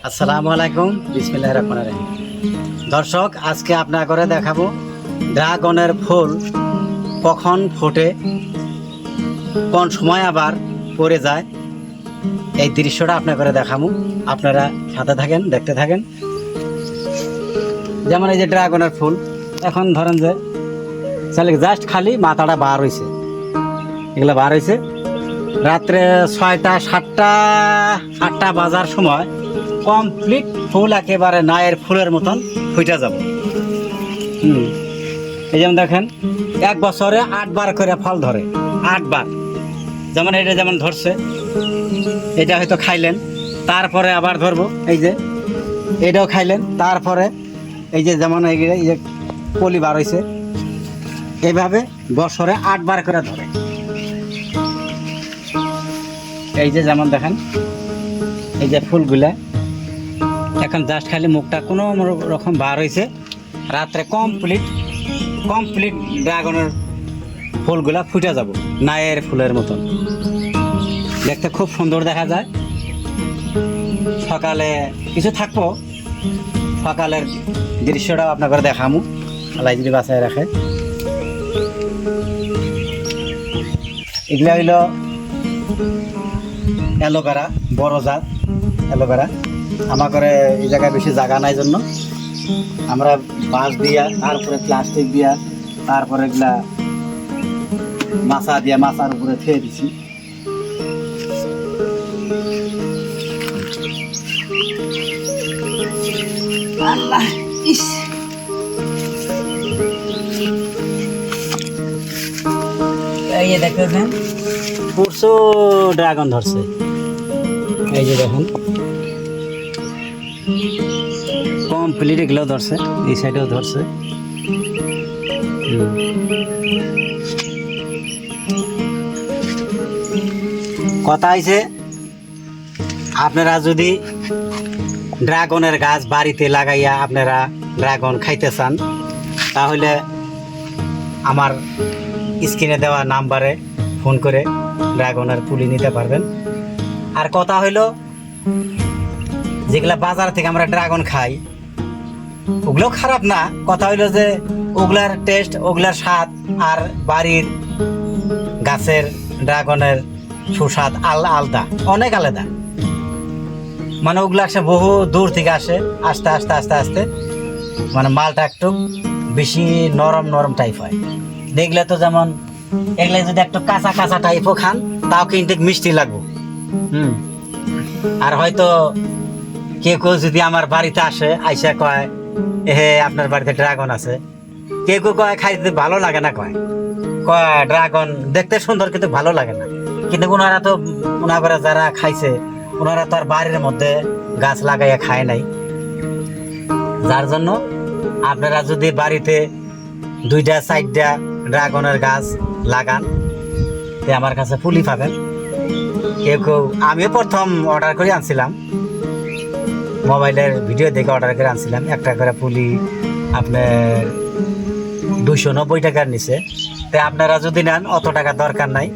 আসসালামু আলাইকুম, বিসমিল্লাহির রহমানির রহিম। দর্শক, আজকে আপনার করে দেখাবো ড্রাগনের ফুল কখন ফোটে, কোন সময় আবার পড়ে যায়। এই দৃশ্যটা আপনার করে দেখাবো, আপনারা সাথে থাকেন, দেখতে থাকেন। যেমন এই যে ড্রাগনের ফুল, এখন ধরেন যে চালে জাস্ট খালি মাথাটা বার হয়েছে, এগুলো বার হয়েছে রাত্রে 6টা 7টা বাজার সময় কমপ্লিট ফুল একেবারে নায়ের ফুলের মতন ফুটে যাব। এই যেমন দেখেন 1 বছরে 8 বার করে ফল ধরে, 8 বার। যেমন এটা যেমন ধরছে, এটা হয়তো খাইলেন, তারপরে আবার ধরবো, এই যে এটাও খাইলেন, তারপরে এই যে যেমন এই যে কলি বার হয়েছে, এইভাবে বছরে 8 বার করে ধরে। এই যে যেমন দেখেন এই যে ফুলগুলা এখন জাস্ট খালি মুখটা কোনো রকম বার হয়েছে, রাত্রে কমপ্লিট ড্রাগনের ফুলগুলা ফুটে যাব নায়ের ফুলের মতন। দেখতে খুব সুন্দর দেখা যায়। সকালে কিছু থাকবো, সকালের দৃশ্যটাও আপনাকে দেখামু, আল্লাহ যদি বাঁচায় রাখে। এগুলা হইল অ্যালোভেরা, বড় জাত অ্যালোভেরা। আমার করে এই জায়গায় বেশি জায়গা নাই জন্য আমরা বাঁশ দিয়া, তারপরে প্লাস্টিক দিয়া, তারপরে এগুলা মাছা দিয়া মাছার উপরে খেয়ে দিছি। এই যে দেখতেছেন প্রচুর ড্রাগন ধরছে, এই যে দেখুন কমপ্লিট এগুলো ধরছে, এই সাইডেও ধরছে। কথা হয়েছে, আপনারা যদি ড্রাগনের গাছ বাড়িতে লাগাইয়া আপনারা ড্রাগন খাইতে চান, তাহলে আমার স্ক্রিনে দেওয়া নাম্বারে ফোন করে ড্রাগনের পুলি নিতে পারবেন। আর কথা হইল, যেগুলা বাজার থেকে আমরা ড্রাগন খাই ওগুলো খারাপ না, কথা হইলো যে ওগুলার টেস্ট, ওগুলার স্বাদ আর বাড়ির গাছের ড্রাগনের সুস্বাদ আলাদা, অনেক আলাদা। মানে ওগুলো আসে বহু দূর থেকে আসে, আস্তে আস্তে আস্তে আস্তে মানে মালটা একটু বেশি নরম টাইপ হয়। দেখলে তো যেমন এগুলো যদি একটু কাঁচা কাঁচা টাইপও খান, তাও কিন্তু মিষ্টি লাগবে। আর হয়তো কেউ যদি আমার বাড়িতে আসে, আইসা কয় হে আপনার বাড়িতে ড্রাগন আছে, কেউ কয় খাইতে ভালো লাগে না, কয় ড্রাগন দেখতে সুন্দর কিন্তু ভালো লাগে না। কিন্তু ওনারা তো ওনারা যারা খাইছে ওনারা তো আর বাড়ির মধ্যে গাছ লাগাইয়া খায় নাই। যার জন্য আপনারা যদি বাড়িতে 2টা 4টা ড্রাগনের গাছ লাগান, তে আমার কাছে পুলি পাবেন। কেউ আমিও প্রথম অর্ডার করে আনছিলাম, মোবাইলের ভিডিও দেখে অর্ডার করে আনছিলাম। একটা করে পুলি আপনার 290 টাকার নিচে। তো আপনারা যদি নেন অত টাকা দরকার নাই,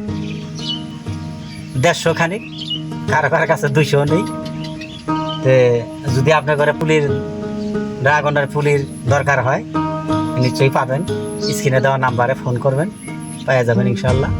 150 খানিক, কারো কাছে 200 নেই। তো যদি আপনার ঘরে ড্রাগনের পুলির দরকার হয় নিশ্চয়ই পাবেন, স্ক্রিনে দেওয়া নাম্বারে ফোন করবেন, পাওয়া যাবেন ইনশাল্লাহ।